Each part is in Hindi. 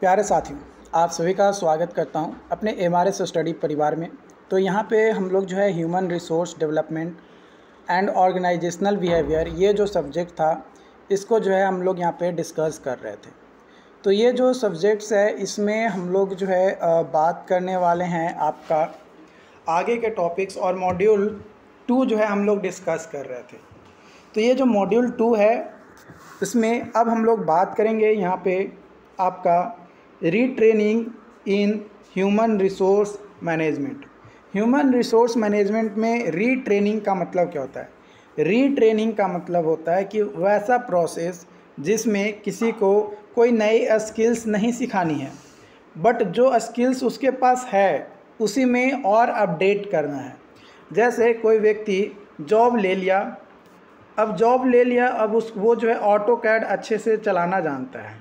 प्यारे साथियों, आप सभी का स्वागत करता हूं अपने एमआरएस स्टडी परिवार में। तो यहां पे हम लोग जो है human resource development and organisational behaviour, ये जो सब्जेक्ट था इसको जो है हम लोग यहां पे डिस्कस कर रहे थे। तो ये जो सब्जेक्ट्स है इसमें हम लोग जो है बात करने वाले हैं आपका आगे के टॉपिक्स, और मॉड्यूल 2 जो है हम लोग डिस्कस कर रहे थे। तो ये जो मॉड्यूल 2 है इसमें अब हम लोग बात करेंगे यहाँ पे आपका retraining in human resource management. Human resource management में रीट्रेनिंग का मतलब क्या होता है? रीट्रेनिंग का मतलब होता है कि वैसा प्रोसेस जिसमें किसी को कोई नई स्किल्स नहीं सिखानी है, बट जो स्किल्स उसके पास है उसी में और अपडेट करना है। जैसे कोई व्यक्ति जॉब ले लिया, अब जॉब ले लिया, अब वो जो है ऑटो कैड अच्छे से चलाना जानता है,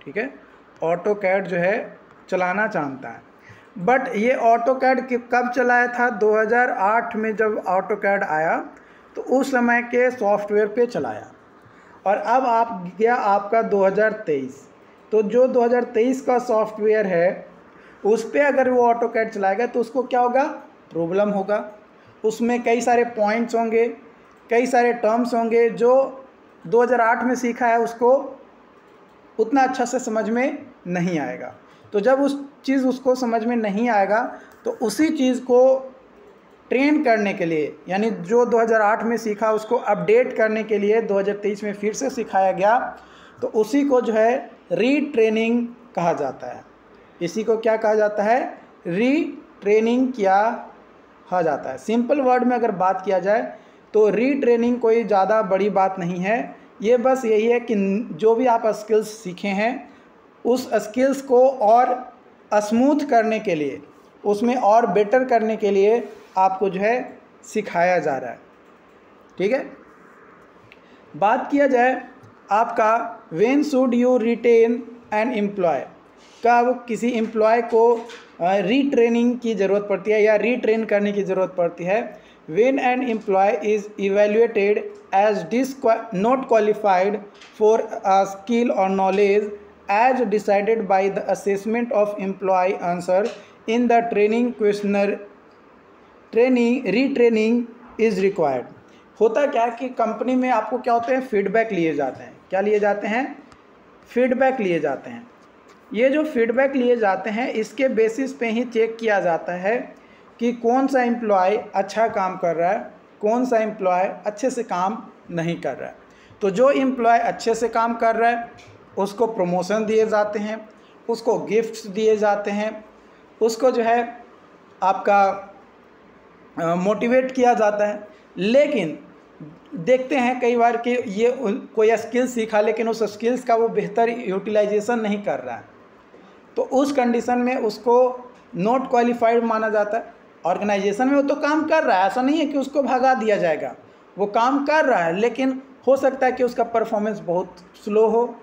ठीक है, ऑटो कैड जो है चलाना जानता है। बट ये ऑटो कैड कब चलाया था? 2008 में जब ऑटो कैड आया तो उस समय के सॉफ्टवेयर पे चलाया, और अब आप गया आपका 2023। तो जो 2023 का सॉफ्टवेयर है उस पर अगर वो ऑटो कैड चलाएगा तो उसको क्या होगा? प्रॉब्लम होगा। उसमें कई सारे पॉइंट्स होंगे, कई सारे टर्म्स होंगे जो 2008 में सीखा है उसको उतना अच्छा से समझ में नहीं आएगा। तो जब उसको समझ में नहीं आएगा तो उसी चीज़ को ट्रेन करने के लिए, यानी जो 2008 में सीखा उसको अपडेट करने के लिए 2023 में फिर से सिखाया गया, तो उसी को जो है रीट्रेनिंग कहा जाता है। इसी को क्या कहा जाता है? रीट्रेनिंग किया जाता है। सिंपल वर्ड में अगर बात किया जाए तो रीट्रेनिंग कोई ज़्यादा बड़ी बात नहीं है। ये बस यही है कि जो भी आप स्किल्स सीखे हैं उस स्किल्स को और स्मूथ करने के लिए, उसमें और बेटर करने के लिए आपको जो है सिखाया जा रहा है, ठीक है। बात किया जाए आपका when should you retain an employee, कब किसी एम्प्लॉय को रीट्रेनिंग की ज़रूरत पड़ती है या रीट्रेन करने की ज़रूरत पड़ती है। When an employee is evaluated as not qualified for a skill or knowledge as decided by the assessment of employee answer in the training questionnaire, retraining is required। होता क्या है कि कंपनी में आपको क्या होते हैं? फीडबैक लिए जाते हैं। क्या लिए जाते हैं? फीडबैक लिए जाते हैं। ये जो फीडबैक लिए जाते हैं इसके बेसिस पे ही चेक किया जाता है कि कौन सा एम्प्लॉय अच्छा काम कर रहा है, कौन सा एम्प्लॉय अच्छे से काम नहीं कर रहा है। तो जो एम्प्लॉय अच्छे से काम कर रहा है उसको प्रमोशन दिए जाते हैं, उसको गिफ्ट्स दिए जाते हैं, उसको जो है आपका मोटिवेट किया जाता है। लेकिन देखते हैं कई बार कि ये कोई स्किल सीखा लेकिन उस स्किल्स का वो बेहतर यूटिलाइजेशन नहीं कर रहा है, तो उस कंडीशन में उसको नॉट क्वालिफाइड माना जाता है। ऑर्गेनाइजेशन में वो तो काम कर रहा है, ऐसा नहीं है कि उसको भगा दिया जाएगा, वो काम कर रहा है, लेकिन हो सकता है कि उसका परफॉर्मेंस बहुत स्लो हो,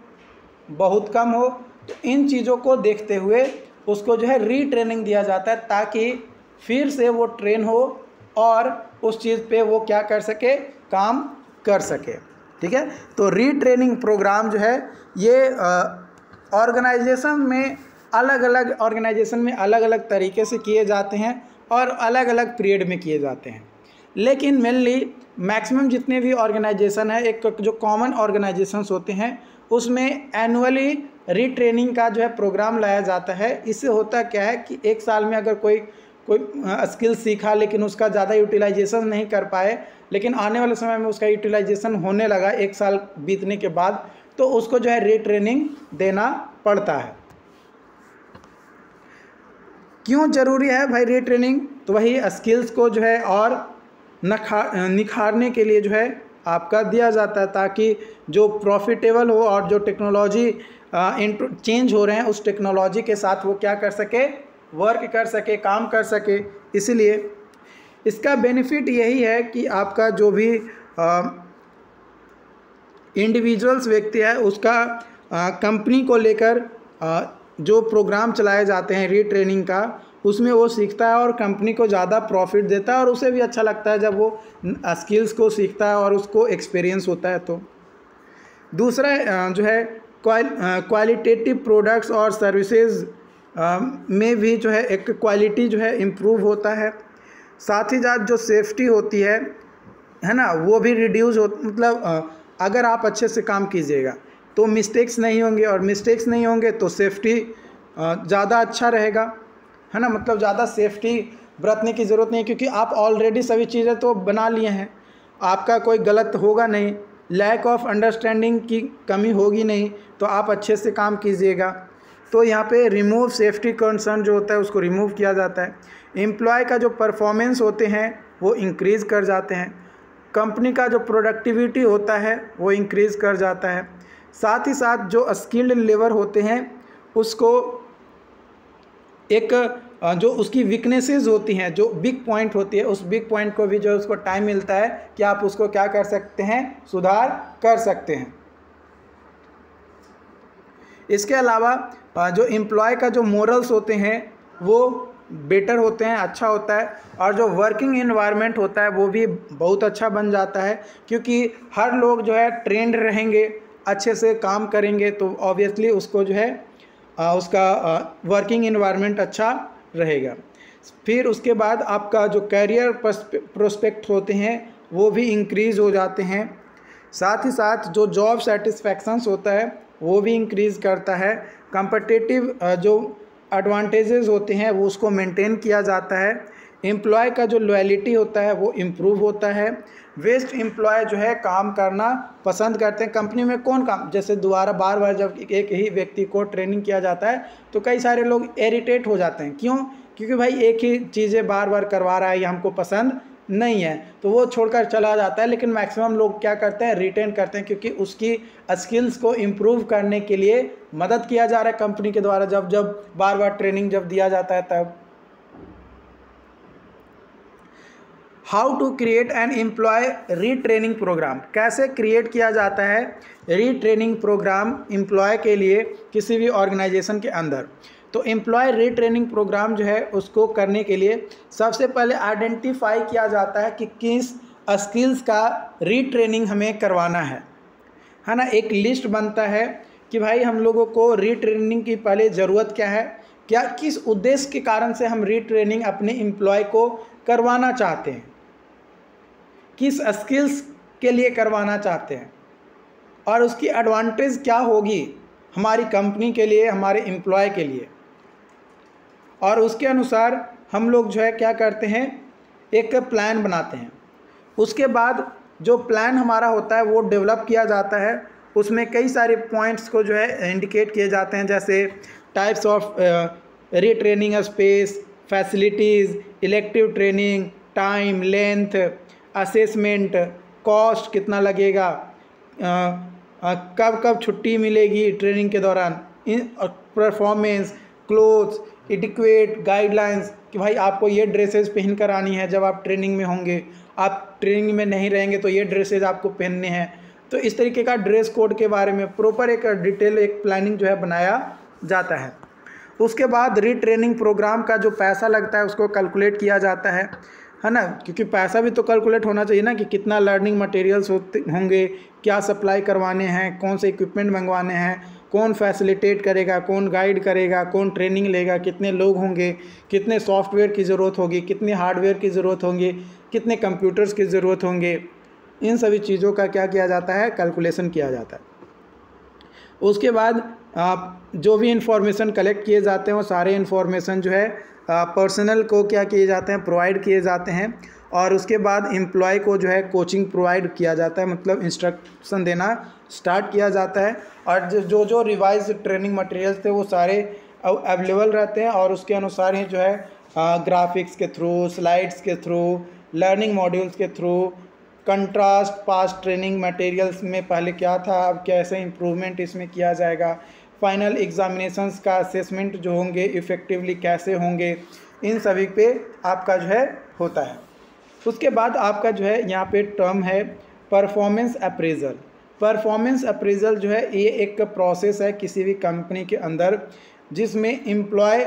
बहुत कम हो। तो इन चीज़ों को देखते हुए उसको जो है रीट्रेनिंग दिया जाता है ताकि फिर से वो ट्रेन हो और उस चीज़ पे वो क्या कर सके? काम कर सके, ठीक है। तो रीट्रेनिंग प्रोग्राम जो है ये ऑर्गेनाइजेशन में अलग अलग तरीके से किए जाते हैं और अलग अलग पीरियड में किए जाते हैं। लेकिन मेनली मैक्सिमम जितने भी ऑर्गेनाइजेशन है, एक जो कॉमन ऑर्गेनाइजेशंस होते हैं उसमें एनुअली रीट्रेनिंग का जो है प्रोग्राम लाया जाता है। इससे होता क्या है कि एक साल में अगर कोई स्किल सीखा लेकिन उसका ज़्यादा यूटिलाइजेशन नहीं कर पाए, लेकिन आने वाले समय में उसका यूटिलाइजेशन होने लगा एक साल बीतने के बाद, तो उसको जो है रीट्रेनिंग देना पड़ता है। क्यों ज़रूरी है भाई रीट्रेनिंग? तो वही स्किल्स को जो है और निखारने के लिए जो है आपका दिया जाता है, ताकि जो प्रॉफिटेबल हो और जो टेक्नोलॉजी चेंज हो रहे हैं उस टेक्नोलॉजी के साथ वो क्या कर सके? वर्क कर सके, काम कर सके। इसलिए इसका बेनिफिट यही है कि आपका जो भी इंडिविजुअल्स व्यक्ति है उसका कंपनी को लेकर जो प्रोग्राम चलाए जाते हैं रीट्रेनिंग का, उसमें वो सीखता है और कंपनी को ज़्यादा प्रॉफिट देता है, और उसे भी अच्छा लगता है जब वो स्किल्स को सीखता है और उसको एक्सपीरियंस होता है। तो दूसरा जो है क्वालिटेटिव प्रोडक्ट्स और सर्विसेज में भी जो है एक क्वालिटी जो है इम्प्रूव होता है। साथ ही साथ जो सेफ्टी होती है ना, वो भी रिड्यूस हो, मतलब अगर आप अच्छे से काम कीजिएगा तो मिस्टेक्स नहीं होंगे, और मिस्टेक्स नहीं होंगे तो सेफ्टी ज़्यादा अच्छा रहेगा, है ना। मतलब ज़्यादा सेफ्टी बरतने की ज़रूरत नहीं, क्योंकि आप ऑलरेडी सभी चीज़ें तो बना लिए हैं, आपका कोई गलत होगा नहीं, लैक ऑफ अंडरस्टैंडिंग की कमी होगी नहीं, तो आप अच्छे से काम कीजिएगा। तो यहाँ पे रिमूव सेफ्टी कंसर्न जो होता है उसको रिमूव किया जाता है। एम्प्लॉय का जो परफॉर्मेंस होते हैं वो इंक्रीज़ कर जाते हैं। कंपनी का जो प्रोडक्टिविटी होता है वो इंक्रीज़ कर जाता है। साथ ही साथ जो स्किल्ड लेबर होते हैं उसको एक जो उसकी वीकनेसेस होती हैं, जो बिग पॉइंट होती है, उस बिग पॉइंट को भी जो उसको टाइम मिलता है कि आप उसको क्या कर सकते हैं, सुधार कर सकते हैं। इसके अलावा जो एम्प्लॉय का जो मोरल्स होते हैं वो बेटर होते हैं, अच्छा होता है, और जो वर्किंग एनवायरनमेंट होता है वो भी बहुत अच्छा बन जाता है, क्योंकि हर लोग जो है ट्रेंड रहेंगे, अच्छे से काम करेंगे, तो ऑब्वियसली उसको जो है उसका वर्किंग एनवायरनमेंट अच्छा रहेगा। फिर उसके बाद आपका जो कैरियर प्रोस्पेक्ट होते हैं वो भी इंक्रीज़ हो जाते हैं। साथ ही साथ जो जॉब सेटिस्फैक्शंस होता है वो भी इंक्रीज़ करता है। कम्पिटिटिव जो एडवांटेजेस होते हैं वो उसको मेंटेन किया जाता है। एम्प्लॉय का जो लॉयल्टी होता है वो इम्प्रूव होता है। वेस्ट एम्प्लॉय जो है काम करना पसंद करते हैं। कंपनी में कौन काम, जैसे दोबारा बार बार जब एक ही व्यक्ति को ट्रेनिंग किया जाता है तो कई सारे लोग इरिटेट हो जाते हैं। क्यों? क्योंकि भाई एक ही चीज़ें बार बार करवा रहा है, ये हमको पसंद नहीं है, तो वो छोड़कर चला जाता है। लेकिन मैक्सिमम लोग क्या करते हैं, रिटेन करते हैं, क्योंकि उसकी स्किल्स को इम्प्रूव करने के लिए मदद किया जा रहा है कंपनी के द्वारा। जब जब बार बार ट्रेनिंग जब दिया जाता है तब। How to create an employee retraining programme, कैसे क्रिएट किया जाता है रीट्रेनिंग प्रोग्राम एम्प्लॉय के लिए किसी भी ऑर्गेनाइजेशन के अंदर। तो एम्प्लॉय रीट्रेनिंग प्रोग्राम जो है उसको करने के लिए सबसे पहले आइडेंटिफाई किया जाता है कि किस स्किल्स का रीट्रेनिंग हमें करवाना है ना। एक लिस्ट बनता है कि भाई हम लोगों को रीट्रेनिंग की पहले ज़रूरत क्या है, क्या किस उद्देश्य के कारण से हम रीट्रेनिंग अपने एम्प्लॉय को करवाना चाहते हैं, किस स्किल्स के लिए करवाना चाहते हैं, और उसकी एडवांटेज क्या होगी हमारी कंपनी के लिए, हमारे एम्प्लॉय के लिए। और उसके अनुसार हम लोग जो है क्या करते हैं, एक प्लान बनाते हैं। उसके बाद जो प्लान हमारा होता है वो डेवलप किया जाता है। उसमें कई सारे पॉइंट्स को जो है इंडिकेट किए जाते हैं, जैसे types of retraining space, facilities, elective training, time, length, assessment, cost कितना लगेगा, कब कब छुट्टी मिलेगी ट्रेनिंग के दौरान, परफॉर्मेंस, क्लोथ्स, एडिक्वेट गाइडलाइंस कि भाई आपको ये ड्रेसेस पहन कर आनी है जब आप ट्रेनिंग में होंगे, आप ट्रेनिंग में नहीं रहेंगे तो ये ड्रेसेस आपको पहनने हैं। तो इस तरीके का ड्रेस कोड के बारे में प्रॉपर एक डिटेल एक प्लानिंग जो है बनाया जाता है। उसके बाद रीट्रेनिंग प्रोग्राम का जो पैसा लगता है उसको कैलकुलेट किया जाता है ना, क्योंकि पैसा भी तो कैलकुलेट होना चाहिए ना कि कितना लर्निंग मटेरियल्स होंगे, क्या सप्लाई करवाने हैं, कौन से इक्विपमेंट मंगवाने हैं, कौन फैसिलिटेट करेगा, कौन गाइड करेगा, कौन ट्रेनिंग लेगा, कितने लोग होंगे, कितने सॉफ्टवेयर की ज़रूरत होगी, कितने हार्डवेयर की ज़रूरत होंगी, कितने कंप्यूटर्स की ज़रूरत होंगे। इन सभी चीज़ों का क्या किया जाता है, कैलकुलेशन किया जाता है। उसके बाद जो भी इंफॉर्मेशन कलेक्ट किए जाते हैं वो सारे इंफॉर्मेशन जो है पर्सनल को क्या किए जाते हैं, प्रोवाइड किए जाते हैं। और उसके बाद एम्प्लॉय को जो है कोचिंग प्रोवाइड किया जाता है, मतलब इंस्ट्रक्शन देना स्टार्ट किया जाता है। और जो जो रिवाइज ट्रेनिंग मटेरियल्स थे वो सारे अवेलेबल रहते हैं, और उसके अनुसार ही जो है ग्राफिक्स के थ्रू, स्लाइड्स के थ्रू, लर्निंग मॉड्यूल्स के through, contrast past training materials में पहले क्या था, अब कैसे इम्प्रूवमेंट इसमें किया जाएगा, फाइनल एग्जामिनेशंस का असेसमेंट जो होंगे इफ़ेक्टिवली कैसे होंगे, इन सभी पे आपका जो है होता है। उसके बाद आपका जो है यहाँ पे टर्म है परफॉर्मेंस अप्रेजल। परफॉर्मेंस अप्रेजल जो है ये एक प्रोसेस है किसी भी कंपनी के अंदर जिसमें एम्प्लॉय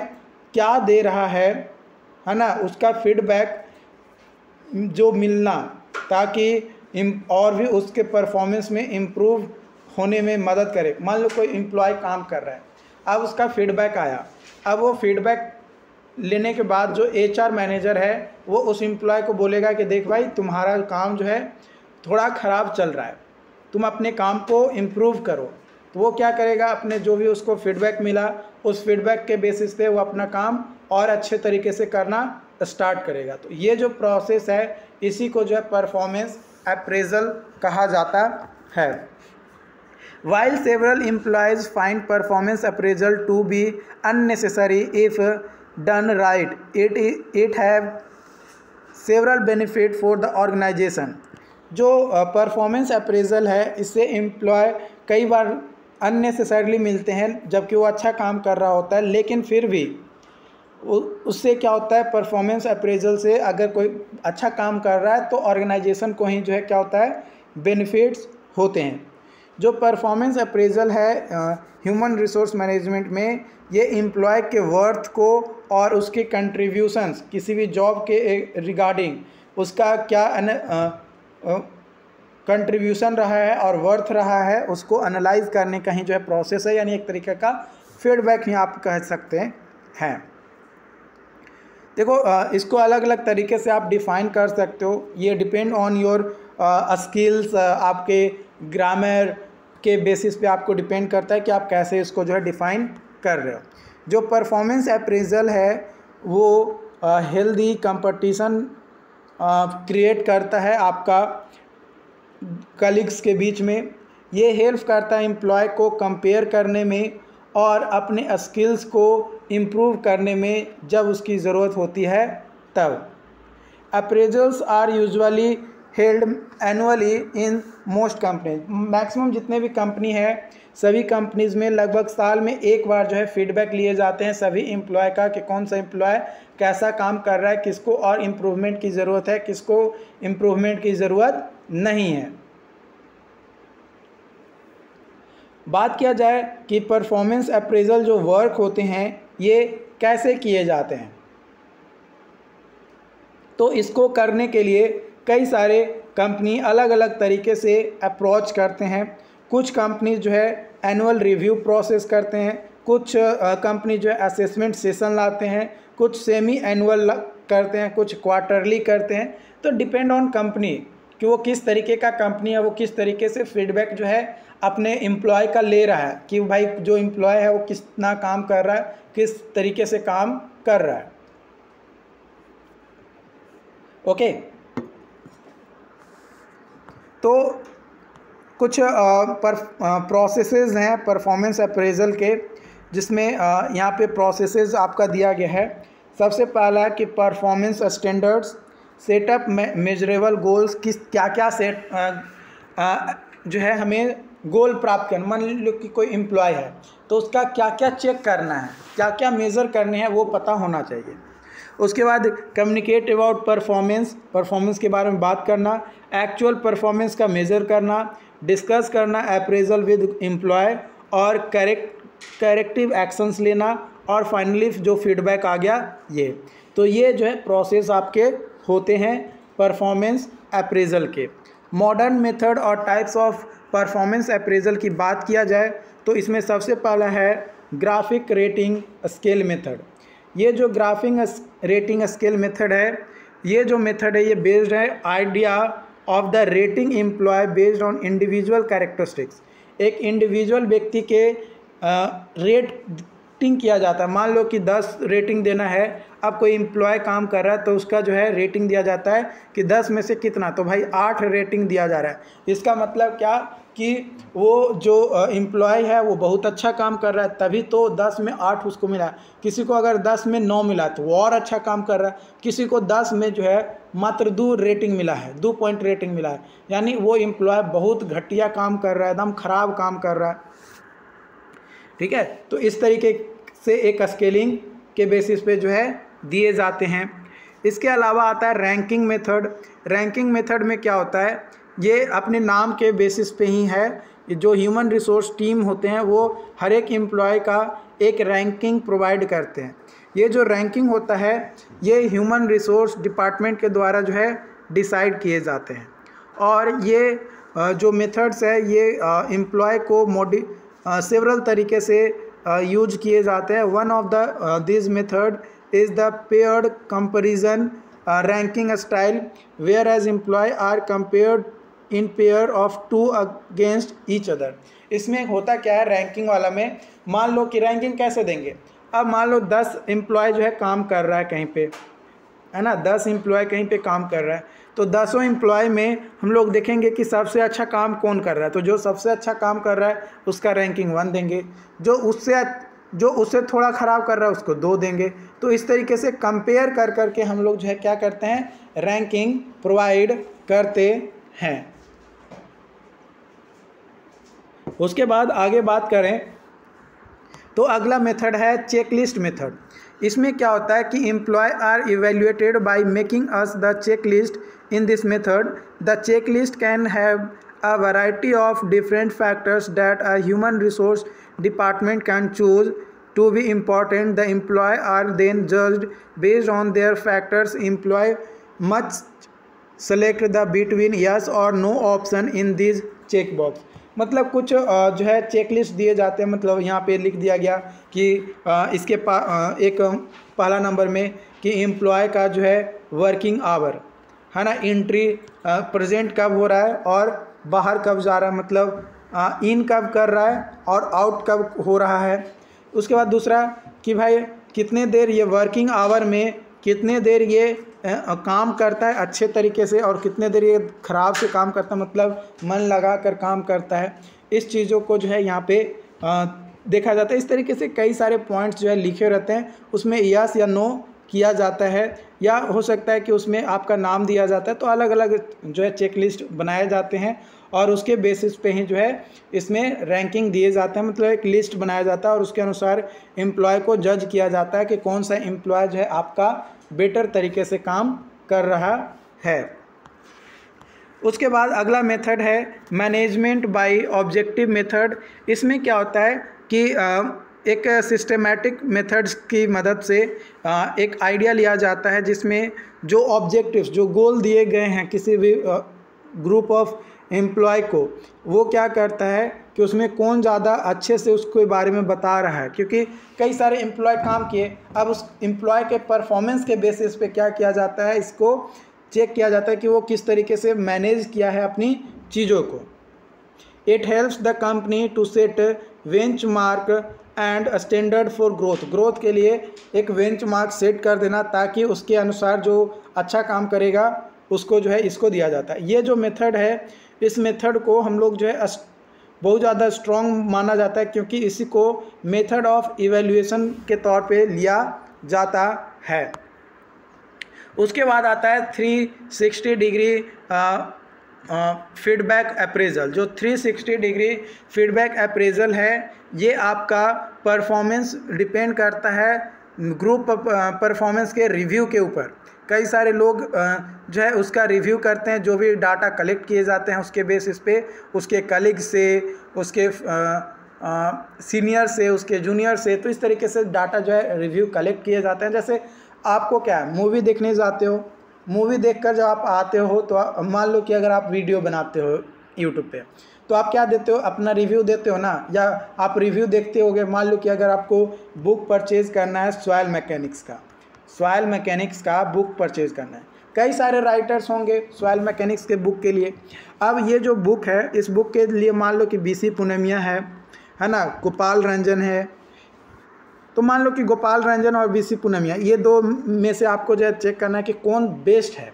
क्या दे रहा है ना, उसका फीडबैक जो मिलना, ताकि और भी उसके परफॉर्मेंस में इम्प्रूव होने में मदद करे। मान लो कोई एम्प्लॉय काम कर रहा है, अब उसका फीडबैक आया, अब वो फीडबैक लेने के बाद जो HR मैनेजर है वो उस एम्प्लॉय को बोलेगा कि देख भाई तुम्हारा काम जो है थोड़ा ख़राब चल रहा है, तुम अपने काम को इम्प्रूव करो। तो वो क्या करेगा, अपने जो भी उसको फीडबैक मिला उस फीडबैक के बेसिस पे वो अपना काम और अच्छे तरीके से करना स्टार्ट करेगा। तो ये जो प्रोसेस है इसी को जो है परफॉर्मेंस अप्रेजल कहा जाता है। While several employees find performance appraisal to be unnecessary if done right, it have several benefit for the organization। जो परफॉर्मेंस अप्रेजल है इससे एम्प्लॉय कई बार अननेसेसरली मिलते हैं जबकि वो अच्छा काम कर रहा होता है, लेकिन फिर भी उससे क्या होता है, परफॉर्मेंस अप्रेजल से अगर कोई अच्छा काम कर रहा है तो ऑर्गेनाइजेशन को ही जो है क्या होता है, बेनिफिट्स होते हैं। जो परफॉर्मेंस अप्रेजल है ह्यूमन रिसोर्स मैनेजमेंट में, ये एम्प्लॉय के वर्थ को और उसके कंट्रीब्यूशंस किसी भी जॉब के रिगार्डिंग उसका क्या कंट्रीब्यूशन रहा है और वर्थ रहा है उसको एनालाइज करने का ही जो है प्रोसेस है, यानी एक तरीके का फीडबैक ही आप कह सकते हैं। देखो इसको अलग अलग तरीके से आप डिफ़ाइन कर सकते हो, ये डिपेंड ऑन योर स्किल्स, आपके ग्रामर के बेसिस पे आपको डिपेंड करता है कि आप कैसे इसको जो है डिफ़ाइन कर रहे हो। जो परफॉर्मेंस अप्रेजल है वो हेल्दी कंपटीशन क्रिएट करता है आपका कलीग्स के बीच में। ये हेल्प करता है एम्प्लॉय को कंपेयर करने में और अपने स्किल्स को इम्प्रूव करने में जब उसकी ज़रूरत होती है तब। Appraisals are usually held annually in most companies. Maximum जितने भी कंपनी है सभी कंपनीज़ में लगभग साल में एक बार जो है फीडबैक लिए जाते हैं सभी एम्प्लॉय का कि कौन सा एम्प्लॉय कैसा काम कर रहा है, किसको और इम्प्रूवमेंट की ज़रूरत है, किसको इम्प्रूवमेंट की ज़रूरत नहीं है। बात किया जाए कि परफॉर्मेंस अप्रेजल जो वर्क होते हैं ये कैसे किए जाते हैं, तो इसको करने के लिए कई सारे कंपनी अलग अलग तरीके से अप्रोच करते हैं। कुछ कंपनी जो है एनुअल रिव्यू प्रोसेस करते हैं, कुछ कंपनी जो है असेसमेंट सेशन लाते हैं, कुछ सेमी एनुअल करते हैं, कुछ क्वार्टरली करते हैं। तो डिपेंड ऑन कंपनी कि वो किस तरीके का कंपनी है, वो किस तरीके से फीडबैक जो है अपने एम्प्लॉय का ले रहा है कि भाई जो एम्प्लॉय है वो कितना काम कर रहा है, किस तरीके से काम कर रहा है। ओके, तो कुछ प्रोसेसेस हैं परफॉर्मेंस अप्रेजल के, जिसमें यहाँ पे प्रोसेसेस आपका दिया गया है। सबसे पहला है कि performance standards, setup measurable goals, किस क्या क्या सेट जो है हमें गोल प्राप्त करना। मान लो कि कोई एम्प्लॉय है तो उसका क्या क्या चेक करना है, क्या क्या मेज़र करने हैं वो पता होना चाहिए। उसके बाद कम्युनिकेट अबाउट परफॉर्मेंस के बारे में बात करना, एक्चुअल परफॉर्मेंस का मेज़र करना, डिस्कस करना अप्रेजल विद एम्प्लॉय और करेक्टिव एक्शंस लेना, और फाइनली जो फीडबैक आ गया ये। तो ये जो है प्रोसेस आपके होते हैं परफॉर्मेंस अप्रेजल के। मॉडर्न मेथड और टाइप्स ऑफ परफॉर्मेंस अप्रेजल की बात किया जाए तो इसमें सबसे पहला है ग्राफिक रेटिंग स्केल मेथड। ये जो ग्राफिक रेटिंग स्केल मेथड है, ये जो मेथड है ये बेस्ड है idea of the rating employee based on individual characteristics. एक इंडिविजुअल व्यक्ति के रेटिंग किया जाता है। मान लो कि 10 रेटिंग देना है, अब कोई एम्प्लॉय काम कर रहा है तो उसका जो है रेटिंग दिया जाता है कि 10 में से कितना, तो भाई 8 रेटिंग दिया जा रहा है। इसका मतलब क्या कि वो जो एम्प्लॉय है वो बहुत अच्छा काम कर रहा है तभी तो 10 में 8 उसको मिला। किसी को अगर 10 में 9 मिला तो वो और अच्छा काम कर रहा है, किसी को 10 में जो है मात्र 2 रेटिंग मिला है, 2 पॉइंट रेटिंग मिला है, यानी वो एम्प्लॉय बहुत घटिया काम कर रहा है, एकदम ख़राब काम कर रहा है। ठीक है, तो इस तरीके से एक स्केलिंग के बेसिस पे जो है दिए जाते हैं। इसके अलावा आता है रैंकिंग मेथड। रैंकिंग मेथड में क्या होता है, ये अपने नाम के बेसिस पे ही है। जो ह्यूमन रिसोर्स टीम होते हैं वो हर एक एम्प्लॉय का एक रैंकिंग प्रोवाइड करते हैं। ये जो रैंकिंग होता है ये ह्यूमन रिसोर्स डिपार्टमेंट के द्वारा जो है डिसाइड किए जाते हैं, और ये जो मेथड्स है ये एम्प्लॉय को सेवरल तरीके से यूज किए जाते हैं। One of the this method is the paired comparison ranking style where as employee are compared in pair of two against each other. इसमें होता क्या है रैंकिंग वाला में, मान लो कि रैंकिंग कैसे देंगे, अब मान लो 10 एम्प्लॉय जो है काम कर रहा है कहीं पे, है ना, 10 एम्प्लॉय कहीं पे काम कर रहा है, तो 10 एम्प्लॉय में हम लोग देखेंगे कि सबसे अच्छा काम कौन कर रहा है, तो जो सबसे अच्छा काम कर रहा है उसका रैंकिंग 1 देंगे, जो उससे थोड़ा ख़राब कर रहा है उसको 2 देंगे। तो इस तरीके से कंपेयर कर करके हम लोग जो है क्या करते हैं, रैंकिंग प्रोवाइड करते हैं। उसके बाद आगे बात करें तो अगला मेथड है चेकलिस्ट मेथड। इसमें क्या होता है कि employee are evaluated by making us the checklist. In this method the checklist can have a variety of different factors that a human resource department can choose to be important. The employee are then judged based on their factors. Employee must select the between yes or no option in these checkbox। मतलब कुछ जो है चेकलिस्ट दिए जाते हैं, मतलब यहाँ पे लिख दिया गया कि इसके एक पहला नंबर में कि एम्प्लॉय का जो है वर्किंग आवर, है ना, एंट्री प्रेजेंट कब हो रहा है और बाहर कब जा रहा है, मतलब इन कब कर रहा है और आउट कब हो रहा है। उसके बाद दूसरा कि भाई कितने देर ये वर्किंग आवर में कितने देर ये काम करता है अच्छे तरीके से और कितने देर ये ख़राब से काम करता है, मतलब मन लगा कर काम करता है। इस चीज़ों को जो है यहाँ पे देखा जाता है। इस तरीके से कई सारे पॉइंट्स जो है लिखे रहते हैं, उसमें यस या नो किया जाता है, या हो सकता है कि उसमें आपका नाम दिया जाता है। तो अलग अलग जो है चेकलिस्ट बनाए जाते हैं और उसके बेसिस पे ही जो है इसमें रैंकिंग दिए जाते हैं, मतलब एक लिस्ट बनाया जाता है और उसके अनुसार एम्प्लॉय को जज किया जाता है कि कौन सा एम्प्लॉय जो है आपका बेटर तरीके से काम कर रहा है। उसके बाद अगला मेथड है मैनेजमेंट बाय ऑब्जेक्टिव मेथड। इसमें क्या होता है कि एक सिस्टमेटिक मेथड्स की मदद से एक आइडिया लिया जाता है जिसमें जो ऑब्जेक्टिव्स, जो गोल दिए गए हैं किसी भी ग्रुप ऑफ एम्प्लॉय को, वो क्या करता है कि उसमें कौन ज़्यादा अच्छे से उसके बारे में बता रहा है। क्योंकि कई सारे एम्प्लॉय काम किए, अब उस एम्प्लॉय के परफॉर्मेंस के बेसिस पे क्या किया जाता है, इसको चेक किया जाता है कि वो किस तरीके से मैनेज किया है अपनी चीज़ों को। It helps the company to set benchmark and standard for growth. Growth के लिए एक बेंचमार्क सेट कर देना ताकि उसके अनुसार जो अच्छा काम करेगा उसको जो है इसको दिया जाता है। ये जो मेथड है, इस मेथड को हम लोग जो है बहुत ज़्यादा स्ट्रॉन्ग माना जाता है क्योंकि इसी को मेथड ऑफ इवैल्यूएशन के तौर पे लिया जाता है। उसके बाद आता है 360 डिग्री फीडबैक अप्रेजल। जो 360 डिग्री फीडबैक अप्रेजल है, ये आपका परफॉर्मेंस डिपेंड करता है ग्रुप परफॉर्मेंस के रिव्यू के ऊपर। कई सारे लोग जो है उसका रिव्यू करते हैं, जो भी डाटा कलेक्ट किए जाते हैं उसके बेसिस पे उसके कलीग से, उसके सीनियर से, उसके जूनियर से, तो इस तरीके से डाटा जो है रिव्यू कलेक्ट किए जाते हैं। जैसे आपको क्या है, मूवी देखने जाते हो, मूवी देखकर जब आप आते हो तो मान लो कि अगर आप वीडियो बनाते हो यूट्यूब पे, तो आप क्या देते हो, अपना रिव्यू देते हो ना, या आप रिव्यू देखते होगे। मान लो कि अगर आपको बुक परचेज करना है सॉइल मैकेनिक्स का बुक परचेज करना है, कई सारे राइटर्स होंगे सॉइल मैकेनिक्स के बुक के लिए। अब ये जो बुक है, इस बुक के लिए मान लो कि बीसी पूनमिया है ना, गोपाल रंजन है, तो मान लो कि गोपाल रंजन और बीसी पूनमिया, ये दो में से आपको जो है चेक करना है कि कौन बेस्ट है।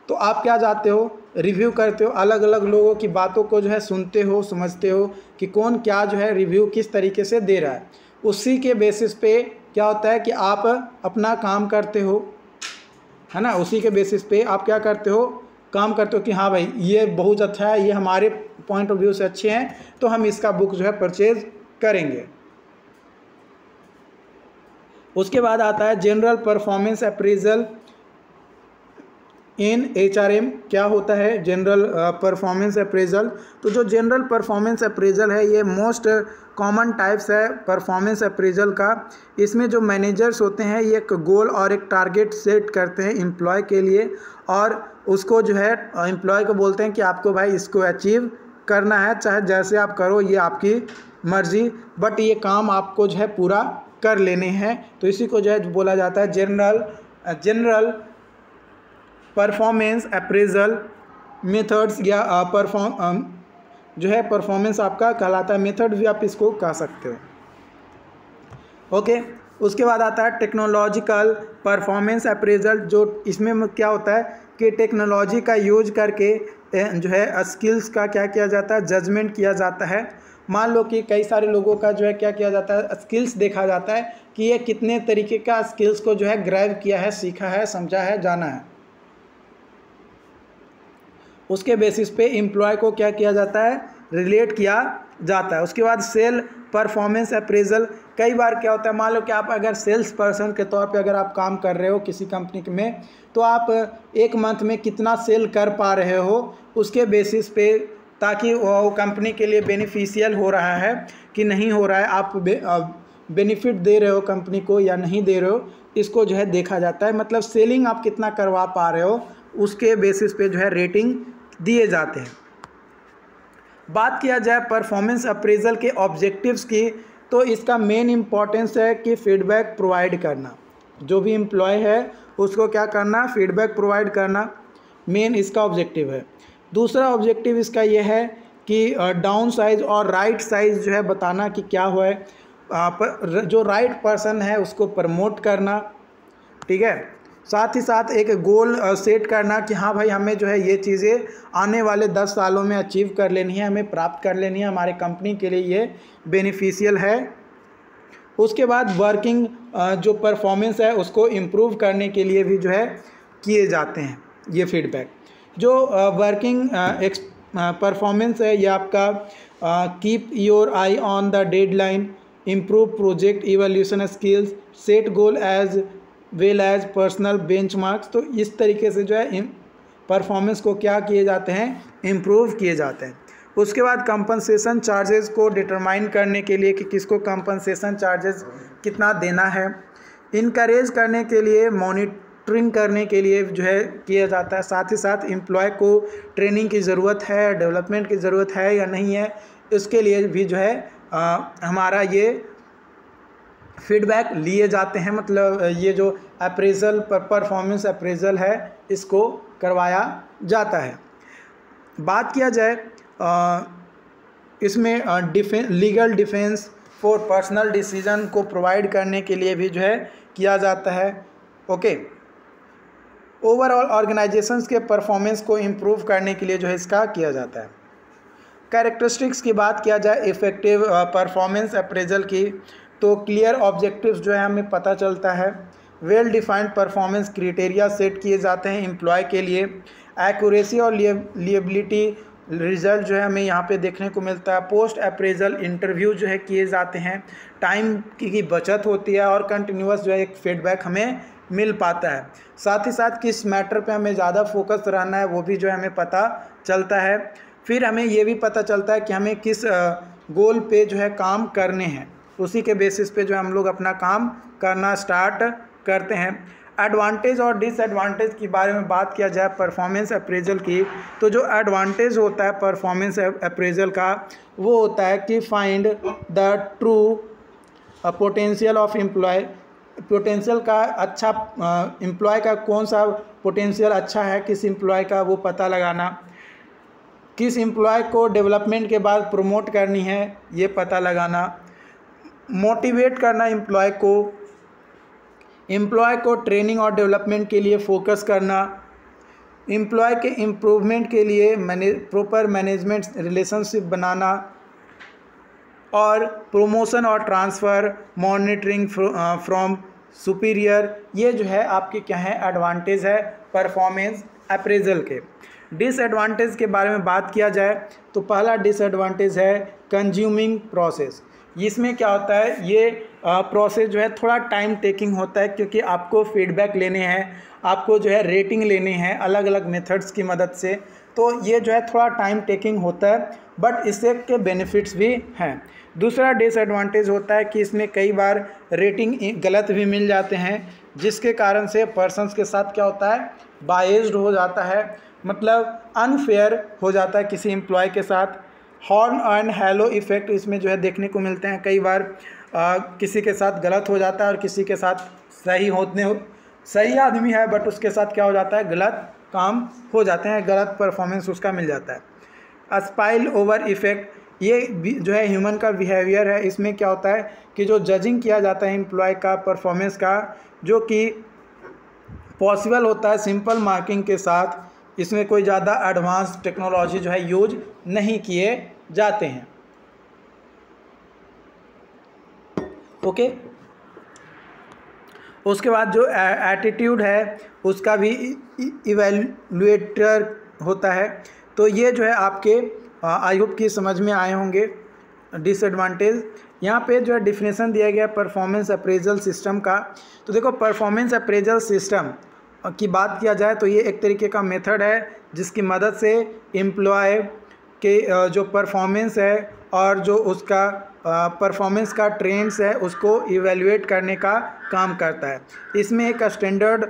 तो आप क्या जाते हो, रिव्यू करते हो, अलग अलग लोगों की बातों को जो है सुनते हो, समझते हो कि कौन क्या जो है रिव्यू किस तरीके से दे रहा है। उसी के बेसिस पे क्या होता है कि आप अपना काम करते हो, है ना, उसी के बेसिस पे आप क्या करते हो, काम करते हो कि हाँ भाई ये बहुत अच्छा है, ये हमारे पॉइंट ऑफ व्यू से अच्छे हैं, तो हम इसका बुक जो है परचेज करेंगे। उसके बाद आता है general performance appraisal in HRM। क्या होता है जनरल परफॉर्मेंस अप्रेजल? तो जो जनरल परफॉर्मेंस अप्रेजल है, ये मोस्ट कॉमन टाइप्स है परफॉर्मेंस अप्रेजल का। इसमें जो मैनेजर्स होते हैं ये एक गोल और एक टारगेट सेट करते हैं एम्प्लॉय के लिए, और उसको जो है एम्प्लॉय को बोलते हैं कि आपको भाई इसको अचीव करना है, चाहे जैसे आप करो ये आपकी मर्ज़ी, बट ये काम आपको जो है पूरा कर लेने हैं। तो इसी को जो है बोला जाता है जनरल परफॉर्मेंस अप्रेजल मेथड्स, या जो है परफॉर्मेंस आपका कहलाता है, मेथड भी आप इसको कह सकते हो। ओके, उसके बाद आता है टेक्नोलॉजिकल परफॉर्मेंस अप्रेजल। जो इसमें क्या होता है कि टेक्नोलॉजी का यूज करके जो है स्किल्स का क्या किया जाता है, जजमेंट किया जाता है। मान लो कि कई सारे लोगों का जो है क्या किया जाता है, स्किल्स देखा जाता है कि ये कितने तरीके का स्किल्स को जो है ग्रैब किया है, सीखा है, समझा है, जाना है। उसके बेसिस पे एम्प्लॉय को क्या किया जाता है, रिलेट किया जाता है। उसके बाद सेल परफॉर्मेंस अप्रेजल। कई बार क्या होता है, मान लो कि आप अगर सेल्स पर्सन के तौर पे अगर आप काम कर रहे हो किसी कंपनी में, तो आप एक मंथ में कितना सेल कर पा रहे हो, उसके बेसिस पे, ताकि वो कंपनी के लिए बेनिफिशियल हो रहा है कि नहीं हो रहा है, आप बेनिफिट दे रहे हो कंपनी को या नहीं दे रहे हो, इसको जो है देखा जाता है। मतलब सेलिंग आप कितना करवा पा रहे हो, उसके बेसिस पे जो है रेटिंग दिए जाते हैं। बात किया जाए परफॉर्मेंस अप्रेजल के ऑब्जेक्टिव्स की, तो इसका मेन इम्पॉर्टेंस है कि फीडबैक प्रोवाइड करना। जो भी एम्प्लॉय है उसको क्या करना, फीडबैक प्रोवाइड करना, मेन इसका ऑब्जेक्टिव है। दूसरा ऑब्जेक्टिव इसका ये है कि डाउन साइज और राइट साइज जो है बताना कि क्या हुआ है, जो राइट पर्सन है उसको प्रमोट करना, ठीक है। साथ ही साथ एक गोल सेट करना कि हाँ भाई हमें जो है ये चीज़ें आने वाले 10 सालों में अचीव कर लेनी है, हमें प्राप्त कर लेनी है, हमारे कंपनी के लिए ये बेनिफिशियल है। उसके बाद वर्किंग जो परफॉर्मेंस है उसको इम्प्रूव करने के लिए भी जो है किए जाते हैं ये फीडबैक। जो वर्किंग परफॉर्मेंस है ये आपका keep your eye on the deadline, improve project evolution skills, set goal as well as personal benchmarks. तो इस तरीके से जो है परफॉर्मेंस को क्या किए जाते हैं, इम्प्रूव किए जाते हैं। उसके बाद कंपनसेशन चार्जेस को डिटरमाइन करने के लिए कि किसको कंपनसेशन चार्जेस कितना देना है, इनकरेज करने के लिए, मॉनिटरिंग करने के लिए जो है किया जाता है। साथ ही साथ एम्प्लॉय को ट्रेनिंग की ज़रूरत है, डेवलपमेंट की ज़रूरत है या नहीं है, इसके लिए भी जो है हमारा ये फीडबैक लिए जाते हैं। मतलब ये जो अप्रेजल परफॉर्मेंस अप्रेजल है इसको करवाया जाता है। बात किया जाए इसमें legal defence for personal decision को प्रोवाइड करने के लिए भी जो है किया जाता है। ओके, ओवरऑल ऑर्गेनाइजेशंस के परफॉर्मेंस को इम्प्रूव करने के लिए जो है इसका किया जाता है। कैरेक्टरिस्टिक्स की बात किया जाए इफ़ेक्टिव परफॉर्मेंस अप्रेजल की, तो क्लियर ऑब्जेक्टिव्स जो है हमें पता चलता है, well defined performance criteria set किए जाते हैं एम्प्लॉय के लिए, एक्यूरेसी और लिएबिलिटी रिजल्ट जो है हमें यहाँ पे देखने को मिलता है, पोस्ट अप्रेजल इंटरव्यू जो है किए जाते हैं, टाइम की बचत होती है और कंटिन्यूअस जो है एक फीडबैक हमें मिल पाता है। साथ ही साथ किस मैटर पे हमें ज़्यादा फोकस रहना है वो भी जो है हमें पता चलता है। फिर हमें ये भी पता चलता है कि हमें किस गोल पे जो है काम करने हैं, उसी के बेसिस पे जो हम लोग अपना काम करना स्टार्ट करते हैं। एडवांटेज और डिसएडवांटेज के बारे में बात किया जाए परफॉर्मेंस अप्रेजल की, तो जो एडवांटेज होता है परफॉर्मेंस अप्रेजल का वो होता है कि find the true potential of employee, potential का अच्छा एम्प्लॉय का कौन सा पोटेंशियल अच्छा है किस एम्प्लॉय का वो पता लगाना, किस एम्प्लॉय को डेवलपमेंट के बाद प्रमोट करनी है ये पता लगाना, मोटिवेट करना एम्प्लॉय को ट्रेनिंग और डेवलपमेंट के लिए फोकस करना, एम्प्लॉय के इम्प्रूवमेंट के लिए प्रॉपर मैनेजमेंट रिलेशनशिप बनाना, और प्रमोशन और ट्रांसफ़र, मॉनिटरिंग फ्रॉम सुपीरियर, ये जो है आपके क्या है एडवांटेज है परफॉर्मेंस अप्रेजल के। डिसएडवांटेज के बारे में बात किया जाए तो पहला डिसएडवांटेज है कंज्यूमिंग प्रोसेस। इसमें क्या होता है, ये प्रोसेस जो है थोड़ा टाइम टेकिंग होता है, क्योंकि आपको फीडबैक लेने हैं, आपको जो है रेटिंग लेने हैं अलग अलग मेथड्स की मदद से, तो ये जो है थोड़ा टाइम टेकिंग होता है, बट इससे के बेनिफिट्स भी हैं। दूसरा डिसएडवांटेज होता है कि इसमें कई बार रेटिंग गलत भी मिल जाते हैं, जिसके कारण से पर्सन्स के साथ क्या होता है, बायस्ड हो जाता है, मतलब अनफेयर हो जाता है किसी एम्प्लॉय के साथ। हॉर्न एंड हैलो इफ़ेक्ट इसमें जो है देखने को मिलते हैं, कई बार किसी के साथ गलत हो जाता है और किसी के साथ सही आदमी है बट उसके साथ क्या हो जाता है, गलत काम हो जाते हैं, गलत परफॉर्मेंस उसका मिल जाता है। स्पाइल ओवर इफ़ेक्ट ये जो है ह्यूमन का बिहेवियर है। इसमें क्या होता है कि जो जजिंग किया जाता है एम्प्लॉय का परफॉर्मेंस का, जो कि पॉसिबल होता है सिंपल मार्किंग के साथ, इसमें कोई ज़्यादा एडवांस टेक्नोलॉजी जो है यूज नहीं किए जाते हैं। ओके, उसके बाद जो एटीट्यूड है उसका भी इवैल्यूएटर होता है। तो ये जो है आपके आई होप की समझ में आए होंगे डिसएडवांटेज। यहाँ पे जो है डिफिनेशन दिया गया परफॉर्मेंस अप्रेजल सिस्टम का। तो देखो, परफॉर्मेंस अप्रेजल सिस्टम की बात किया जाए तो ये एक तरीके का मेथड है जिसकी मदद से एम्प्लॉय के जो परफॉर्मेंस है और जो उसका परफॉर्मेंस का ट्रेंड्स है उसको इवैल्यूएट करने का काम करता है। इसमें एक स्टैंडर्ड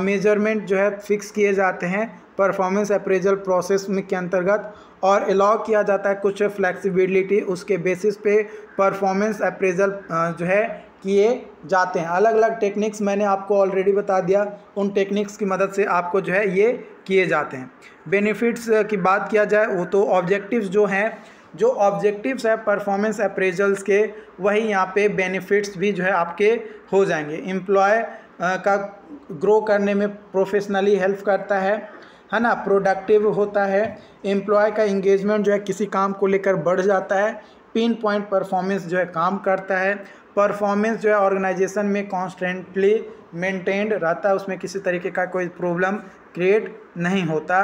मेजरमेंट जो है फिक्स किए जाते हैं परफॉर्मेंस अप्रेजल प्रोसेस में के अंतर्गत, और अलाउ किया जाता है कुछ फ्लेक्सिबिलिटी, उसके बेसिस पे परफॉर्मेंस अप्रेजल जो है किए जाते हैं। अलग अलग टेक्निक्स मैंने आपको ऑलरेडी बता दिया, उन टेक्निक्स की मदद से आपको जो है ये किए जाते हैं। बेनिफिट्स की बात किया जाए वो तो ऑब्जेक्टिव्स जो हैं, जो ऑब्जेक्टिव्स है परफॉर्मेंस अप्रेजल्स के, वही यहाँ पे बेनिफिट्स भी जो है आपके हो जाएंगे। एम्प्लॉय का ग्रो करने में प्रोफेशनली हेल्प करता है ना, प्रोडक्टिव होता है, एम्प्लॉय का इंगेजमेंट जो है किसी काम को लेकर बढ़ जाता है, पिन पॉइंट परफॉर्मेंस जो है काम करता है, परफॉर्मेंस जो है ऑर्गेनाइजेशन में कॉन्स्टेंटली मेंटेन्ड रहता है, उसमें किसी तरीके का कोई प्रॉब्लम क्रिएट नहीं होता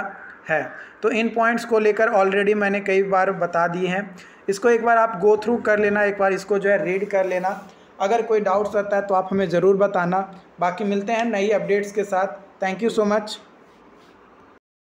है। तो इन पॉइंट्स को लेकर ऑलरेडी मैंने कई बार बता दिए हैं, इसको एक बार आप गो थ्रू कर लेना, एक बार इसको जो है रीड कर लेना। अगर कोई डाउट्स रहता है तो आप हमें ज़रूर बताना। बाकी मिलते हैं नई अपडेट्स के साथ। Thank you so much.